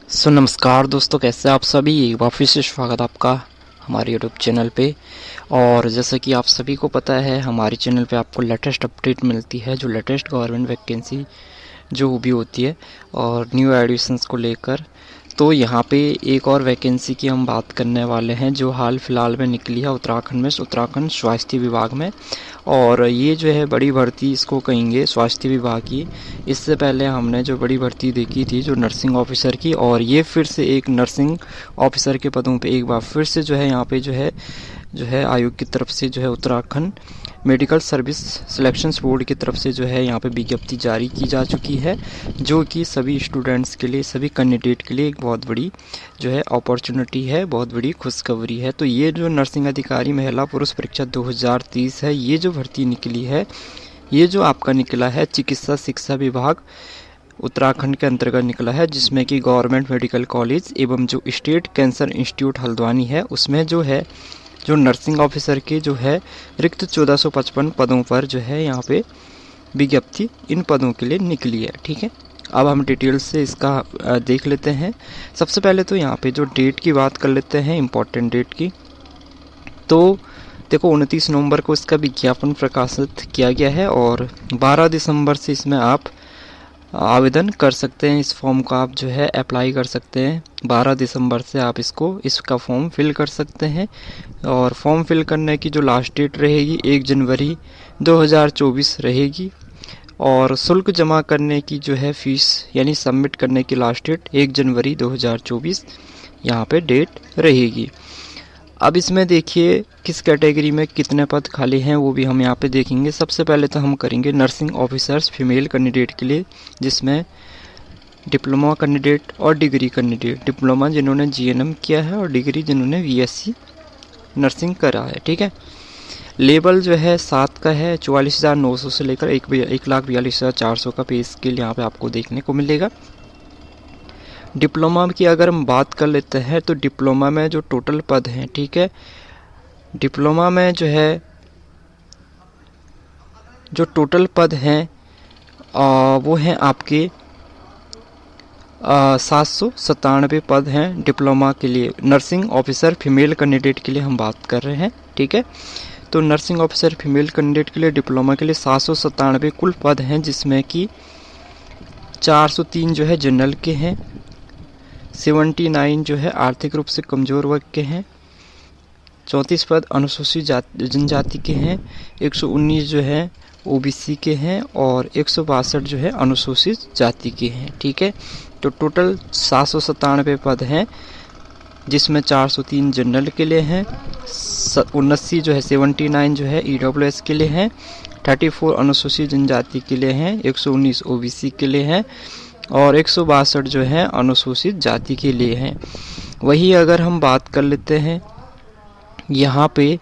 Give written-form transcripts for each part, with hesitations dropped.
नमस्कार दोस्तों, कैसे आप सभी। एक बार फिर से स्वागत आपका हमारे यूट्यूब चैनल पे। और जैसा कि आप सभी को पता है, हमारे चैनल पे आपको लेटेस्ट अपडेट मिलती है, जो लेटेस्ट गवर्नमेंट वैकेंसी जो भी होती है और न्यू एडिशंस को लेकर। तो यहाँ पे एक और वैकेंसी की हम बात करने वाले हैं, जो हाल फिलहाल में निकली है उत्तराखंड में, उत्तराखंड स्वास्थ्य विभाग में। और ये जो है बड़ी भर्ती इसको कहेंगे स्वास्थ्य विभाग की। इससे पहले हमने जो बड़ी भर्ती देखी थी जो नर्सिंग ऑफिसर की, और ये फिर से एक नर्सिंग ऑफिसर के पदों पे एक बार फिर से जो है यहाँ पे जो है आयोग की तरफ से जो है Uttarakhand medical service selection board की तरफ से जो है यहाँ पे विज्ञप्ति जारी की जा चुकी है, जो कि सभी स्टूडेंट्स के लिए, सभी कैंडिडेट के लिए एक बहुत बड़ी जो है अपॉर्चुनिटी है, बहुत बड़ी खुशखबरी है। तो ये जो नर्सिंग अधिकारी महिला पुरुष परीक्षा 2030 है, ये जो भर्ती निकली है, ये जो आपका निकला है चिकित्सा शिक्षा विभाग उत्तराखंड के अंतर्गत निकला है, जिसमें कि गवर्नमेंट मेडिकल कॉलेज एवं जो स्टेट कैंसर इंस्टीट्यूट हल्द्वानी है, उसमें जो है जो नर्सिंग ऑफिसर के जो है रिक्त 1455 पदों पर जो है यहाँ पे विज्ञप्ति इन पदों के लिए निकली है। ठीक है, अब हम डिटेल से इसका देख लेते हैं। सबसे पहले तो यहाँ पे जो डेट की बात कर लेते हैं, इम्पोर्टेंट डेट की। तो देखो 29 नवंबर को इसका विज्ञापन प्रकाशित किया गया है और 12 दिसंबर से इसमें आप आवेदन कर सकते हैं। इस फॉर्म का आप जो है अप्लाई कर सकते हैं। 12 दिसंबर से आप इसका फॉर्म फिल कर सकते हैं। और फॉर्म फिल करने की जो लास्ट डेट रहेगी 1 जनवरी 2024 रहेगी। और शुल्क जमा करने की जो है फीस यानी सबमिट करने की लास्ट डेट 1 जनवरी 2024 यहाँ पे डेट रहेगी। अब इसमें देखिए किस कैटेगरी में कितने पद खाली हैं वो भी हम यहाँ पे देखेंगे। सबसे पहले तो हम करेंगे नर्सिंग ऑफिसर्स फीमेल कैंडिडेट के लिए, जिसमें डिप्लोमा कैंडिडेट और डिग्री कैंडिडेट, डिप्लोमा जिन्होंने जीएनएम किया है और डिग्री जिन्होंने बीएससी नर्सिंग करा है। ठीक है, लेवल जो है 7 का है, 44,900 से लेकर 1,42,400 का पे स्केल यहाँ पे आपको देखने को मिलेगा। डिप्लोमा की अगर हम बात कर लेते हैं तो डिप्लोमा में जो टोटल पद हैं, ठीक है, डिप्लोमा में जो है जो टोटल पद हैं वो हैं आपके 797 पद हैं डिप्लोमा के लिए। नर्सिंग ऑफिसर फीमेल कैंडिडेट के लिए हम बात कर रहे हैं। ठीक है, तो नर्सिंग ऑफिसर फीमेल कैंडिडेट के लिए डिप्लोमा के लिए 797 कुल पद हैं, जिसमें कि 403 जो है जनरल के हैं, 79 जो है आर्थिक रूप से कमज़ोर वर्ग के हैं, 34 पद अनुसूचित जनजाति के हैं, 119 जो है ओबीसी के हैं और 162 जो है अनुसूचित जाति के हैं। ठीक है, तो टोटल 797 पद हैं, जिसमें 403 जनरल के लिए हैं, 79 जो है 79 जो है ईडब्ल्यूएस के लिए हैं, 34 अनुसूचित जनजाति के लिए हैं, 119 ओबीसी के लिए हैं और 162 जो है अनुसूचित जाति के लिए हैं। वही अगर हम बात कर लेते हैं यहाँ पे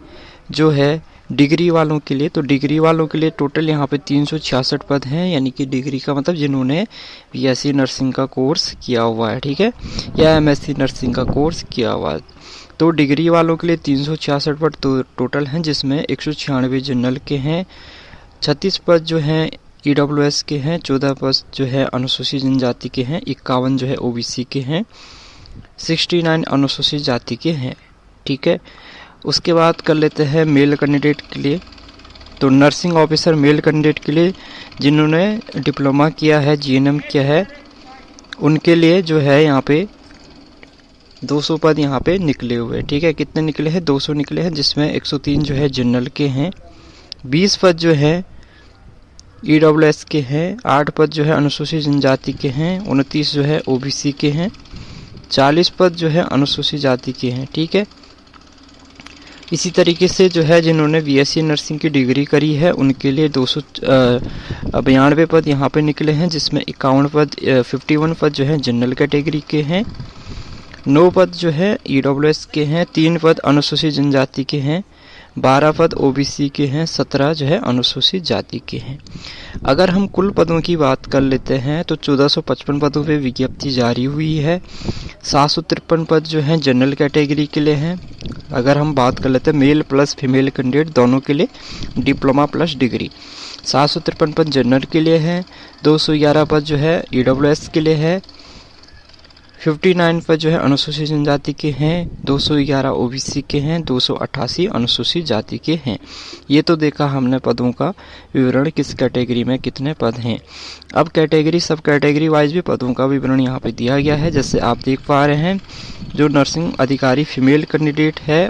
जो है डिग्री वालों के लिए, तो डिग्री वालों के लिए टोटल यहाँ पे 366 पद हैं, यानी कि डिग्री का मतलब जिन्होंने बीएससी नर्सिंग का कोर्स किया हुआ है, ठीक है, या एमएससी नर्सिंग का कोर्स किया हुआ है। तो डिग्री वालों के लिए 366 पद टोटल हैं, जिसमें 196 जनरल के हैं, 36 पद जो हैं ईडब्ल्यूएस के हैं, 14 पद जो है अनुसूचित जनजाति के हैं, 51 जो है ओबीसी के हैं, 69 अनुसूचित जाति के हैं। ठीक है, उसके बाद कर लेते हैं मेल कैंडिडेट के लिए। तो नर्सिंग ऑफिसर मेल कैंडिडेट के लिए जिन्होंने डिप्लोमा किया है, जीएनएम किया है, उनके लिए जो है यहाँ पे 200 पद यहाँ पे निकले हुए। ठीक है, कितने निकले हैं? 200 निकले हैं, जिसमें 103 जो है जनरल के हैं, 20 पद जो है ईडब्ल्यूएस के हैं, 8 पद जो है अनुसूचित जनजाति के हैं, 29 जो है ओबीसी के हैं, 40 पद जो है अनुसूचित जाति के हैं। ठीक है, इसी तरीके से जो है जिन्होंने बीएससी नर्सिंग की डिग्री करी है उनके लिए 292 पद यहाँ पे निकले हैं, जिसमें 51 पद 51 पद जो है जनरल कैटेगरी के हैं, 9 पद जो है ईडब्ल्यूएस के हैं, 3 पद अनुसूचित जनजाति के हैं, 12 पद ओबीसी के हैं, 17 जो है अनुसूचित जाति के हैं। अगर हम कुल पदों की बात कर लेते हैं तो 1455 पदों पे विज्ञप्ति जारी हुई है, 753 पद जो हैं जनरल कैटेगरी के लिए हैं। अगर हम बात कर लेते हैं मेल प्लस फीमेल कैंडिडेट दोनों के लिए, डिप्लोमा प्लस डिग्री, 753 पद जनरल के लिए हैं, 211 पद जो है ईडब्ल्यूएस के लिए है, 59 पद जो है अनुसूचित जनजाति के हैं, 211 ओबीसी के हैं, 288 अनुसूचित जाति के हैं। ये तो देखा हमने पदों का विवरण, किस कैटेगरी में कितने पद हैं। अब कैटेगरी सब कैटेगरी वाइज भी पदों का विवरण यहाँ पे दिया गया है। जैसे आप देख पा रहे हैं, जो नर्सिंग अधिकारी फीमेल कैंडिडेट है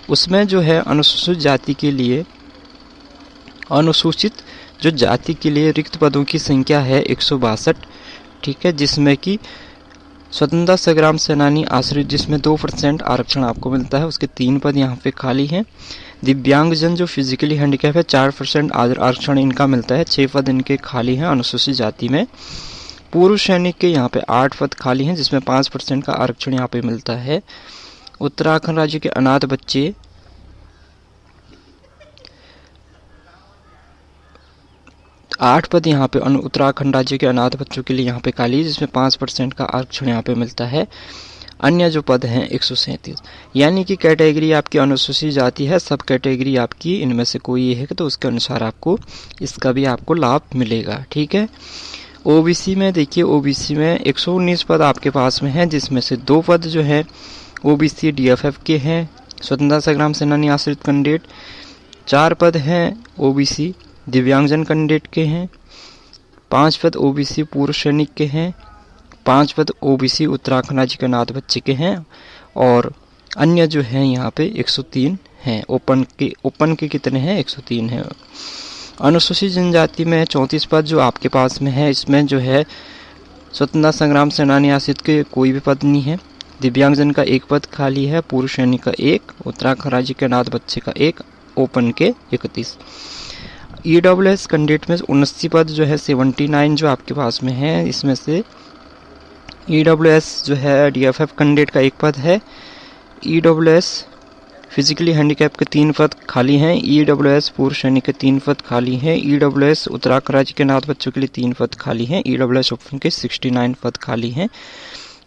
उसमें जो है अनुसूचित जाति के लिए, अनुसूचित जो जाति के लिए रिक्त पदों की संख्या है 162, ठीक है, जिसमें कि स्वतंत्रता संग्राम सेनानी आश्रित जिसमें 2% आरक्षण आपको मिलता है, उसके 3 पद यहाँ पे खाली हैं। दिव्यांगजन जो फिजिकली हैंडीकैप है 4% आरक्षण इनका मिलता है, 6 पद इनके खाली हैं अनुसूचित जाति में। पूर्व सैनिक के यहाँ पे 8 पद खाली हैं जिसमें 5% का आरक्षण यहाँ पे मिलता है। उत्तराखंड राज्य के अनाथ बच्चे 8 पद यहाँ पे उत्तराखंड राज्य के अनाथ बच्चों के लिए यहाँ पे खाली है जिसमें 5% का आरक्षण यहाँ पे मिलता है। अन्य जो पद हैं 137, यानी कि कैटेगरी आपकी अनुसूचित जाति है, सब कैटेगरी आपकी इनमें से कोई है तो उसके अनुसार आपको इसका भी आपको लाभ मिलेगा, ठीक है। ओबीसी में देखिए, ओबीसी में 119 पद आपके पास में हैं जिसमें से 2 पद जो है ओबीसी डीएफएफ के हैं, स्वतंत्रता संग्राम सेनानी आश्रित कैंडिडेट। 4 पद हैं ओबीसी दिव्यांगजन कैंडिडेट के हैं, 5 पद ओबीसी पूर्व सैनिक के हैं, 5 पद ओबीसी उत्तराखंड राज्य के अनाथ बच्चे के हैं और अन्य जो हैं यहाँ पे 103 हैं। ओपन के कितने हैं? 103 हैं। अनुसूचित जनजाति में 34 पद जो आपके पास में है, इसमें जो है स्वतंत्रता संग्राम सेनानी आश्रित के कोई भी पद नहीं है, दिव्यांगजन का 1 पद खाली है, पूर्व सैनिक का 1, उत्तराखंड राज्य के अनाथ बच्चे का 1, ओपन के 31। ईडब्ल्यूएस कैंडिडेट में 79 पद जो है 79 जो आपके पास में है, इसमें से ईडब्ल्यूएस जो है डीएफएफ कैंडिडेट का 1 पद है, ईडब्ल्यूएस फिजिकली हैंडीकैप के 3 पद खाली हैं, ईडब्ल्यूएस पूर्व सैनिक के 3 पद खाली हैं, ईडब्ल्यूएस उत्तराखंड राज्य के अनाथ बच्चों के लिए 3 पद खाली हैं, ईडब्ल्यूएस ओपन के 69 पद खाली हैं।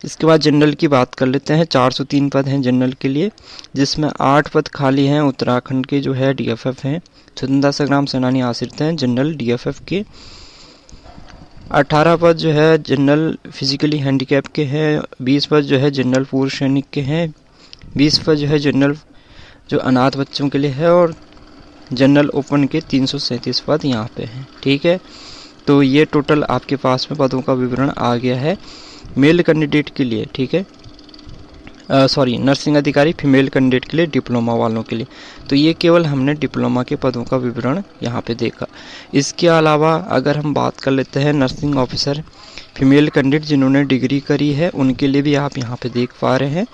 इसके बाद जनरल की बात कर लेते हैं। 403 पद हैं जनरल के लिए जिसमें 8 पद खाली हैं उत्तराखंड के जो है डीएफएफ हैं, स्वतंत्रता संग्राम सेनानी आश्रित हैं जनरल डीएफएफ के। 18 पद जो है जनरल फिजिकली हैंडीकैप के हैं, 20 पद जो है जनरल पूर्व सैनिक के हैं, 20 पद जो है जनरल जो अनाथ बच्चों के लिए है और जनरल ओपन के 337 पद यहाँ पे हैं, ठीक है। तो ये टोटल आपके पास में पदों का विवरण आ गया है मेल कैंडिडेट के लिए, ठीक है, नर्सिंग अधिकारी फीमेल कैंडिडेट के लिए, डिप्लोमा वालों के लिए। तो ये केवल हमने डिप्लोमा के पदों का विवरण यहाँ पे देखा। इसके अलावा अगर हम बात कर लेते हैं नर्सिंग ऑफिसर फीमेल कैंडिडेट जिन्होंने डिग्री करी है उनके लिए भी आप यहाँ पे देख पा रहे हैं।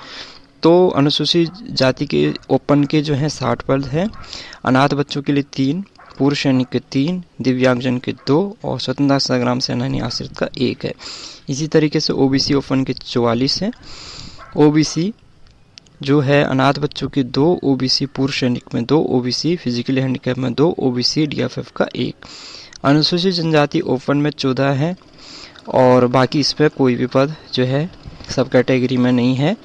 तो अनुसूचित जाति के ओपन के जो हैं 60 पद हैं, अनाथ बच्चों के लिए 3, पूर्व सैनिक के 3, दिव्यांगजन के 2 और स्वतंत्रता संग्राम सेनानी आश्रित का 1 है। इसी तरीके से ओबीसी ओपन के 44 हैं, ओबीसी जो है अनाथ बच्चों के 2, ओबीसी पूर्व सैनिक में 2, ओबीसी फिजिकली हैंडीकैप में 2, ओबीसी डीएफएफ का 1। अनुसूचित जनजाति ओपन में 14 है और बाकी इसमें कोई भी पद जो है सब कैटेगरी में नहीं है।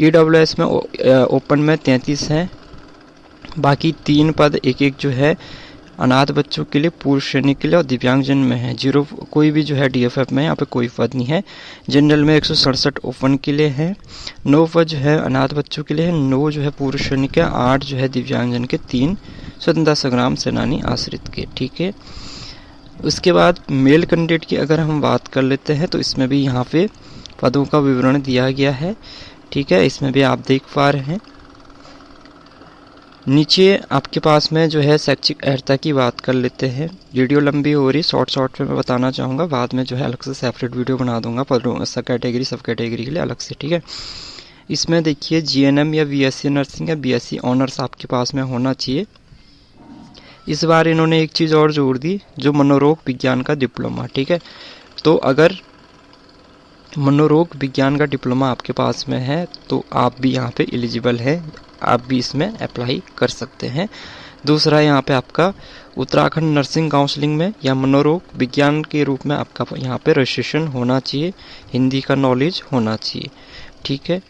ईडब्ल्यूएस में ओपन में 33 हैं, बाकी 3 पद एक जो है अनाथ बच्चों के लिए, पूर्व सैनिक के लिए और दिव्यांगजन में है। 0 कोई भी जो है डीएफएफ में यहाँ पे कोई पद नहीं है। जनरल में 167 ओपन के लिए है, 9 पद जो है अनाथ बच्चों के लिए है, 9 जो है पूर्व सैनिक के, 8 जो है दिव्यांगजन के, 3 स्वतंत्रता संग्राम सेनानी आश्रित के, ठीक है। उसके बाद मेल कैंडिडेट की अगर हम बात कर लेते हैं तो इसमें भी यहाँ पे पदों का विवरण दिया गया है, ठीक है। इसमें भी आप देख पा रहे हैं। नीचे आपके पास में जो है शैक्षिक अर्हता की बात कर लेते हैं। वीडियो लंबी हो रही, शॉर्ट में मैं बताना चाहूँगा, बाद में जो है अलग से सेपरेट वीडियो बना दूंगा पदों सब कैटेगरी के लिए अलग से, ठीक है। इसमें देखिए जीएनएम या बीएससी नर्सिंग या बीएससी ऑनर्स आपके पास में होना चाहिए। इस बार इन्होंने एक चीज़ और जोड़ दी, जो मनोरोग विज्ञान का डिप्लोमा, ठीक है। तो अगर मनोरोग विज्ञान का डिप्लोमा आपके पास में है तो आप भी यहाँ पे एलिजिबल हैं, आप भी इसमें अप्लाई कर सकते हैं। दूसरा यहाँ पे आपका उत्तराखंड नर्सिंग काउंसलिंग में या मनोरोग विज्ञान के रूप में आपका यहाँ पे रजिस्ट्रेशन होना चाहिए, हिंदी का नॉलेज होना चाहिए, ठीक है।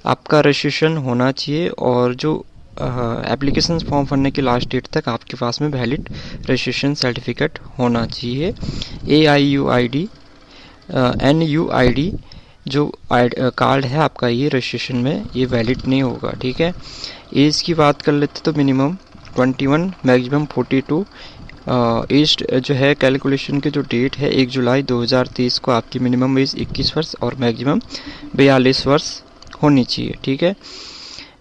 आपका रजिस्ट्रेशन होना चाहिए और जो एप्लीकेशन फॉर्म भरने की लास्ट डेट तक आपके पास में वैलिड रजिस्ट्रेशन सर्टिफिकेट होना चाहिए। AIUID NUID जो कार्ड है आपका ये रजिस्ट्रेशन में ये वैलिड नहीं होगा। ठीक है, एज की बात कर लेते तो मिनिमम 21 मैक्सिमम 42। एज जो है कैलकुलेशन के जो डेट है 1 जुलाई 2023 को आपकी मिनिमम एज 21 वर्ष और मैक्सिमम 42 वर्ष होनी चाहिए। ठीक है,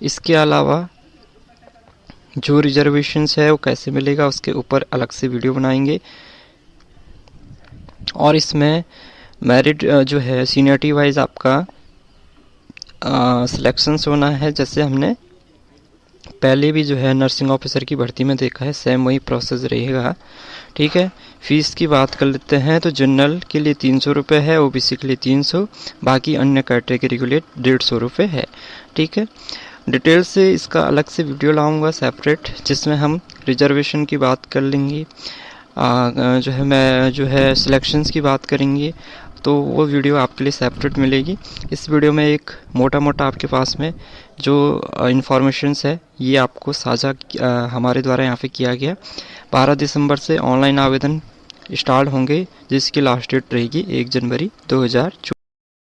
इसके अलावा जो रिजर्वेशंस है वो कैसे मिलेगा उसके ऊपर अलग से वीडियो बनाएंगे। और इसमें मेरिट जो है सीनियरिटी वाइज आपका सिलेक्शंस होना है। जैसे हमने पहले भी जो है नर्सिंग ऑफिसर की भर्ती में देखा है, सेम वही प्रोसेस रहेगा। ठीक है, फीस की बात कर लेते हैं तो जनरल के लिए 300 रुपये है, ओबीसी के लिए 300, बाकी अन्य कैटेगरी के लिए 150 रुपये है। ठीक है, डिटेल से इसका अलग से वीडियो लाऊंगा सेपरेट, जिसमें हम रिजर्वेशन की बात कर लेंगे, जो है सिलेक्शंस की बात करेंगे, तो वो वीडियो आपके लिए सेपरेट मिलेगी। इस वीडियो में एक मोटा मोटा आपके पास में जो इन्फॉर्मेशंस है ये आपको साझा हमारे द्वारा यहाँ पे किया गया। 12 दिसंबर से ऑनलाइन आवेदन स्टार्ट होंगे, जिसकी लास्ट डेट रहेगी 1 जनवरी 2024।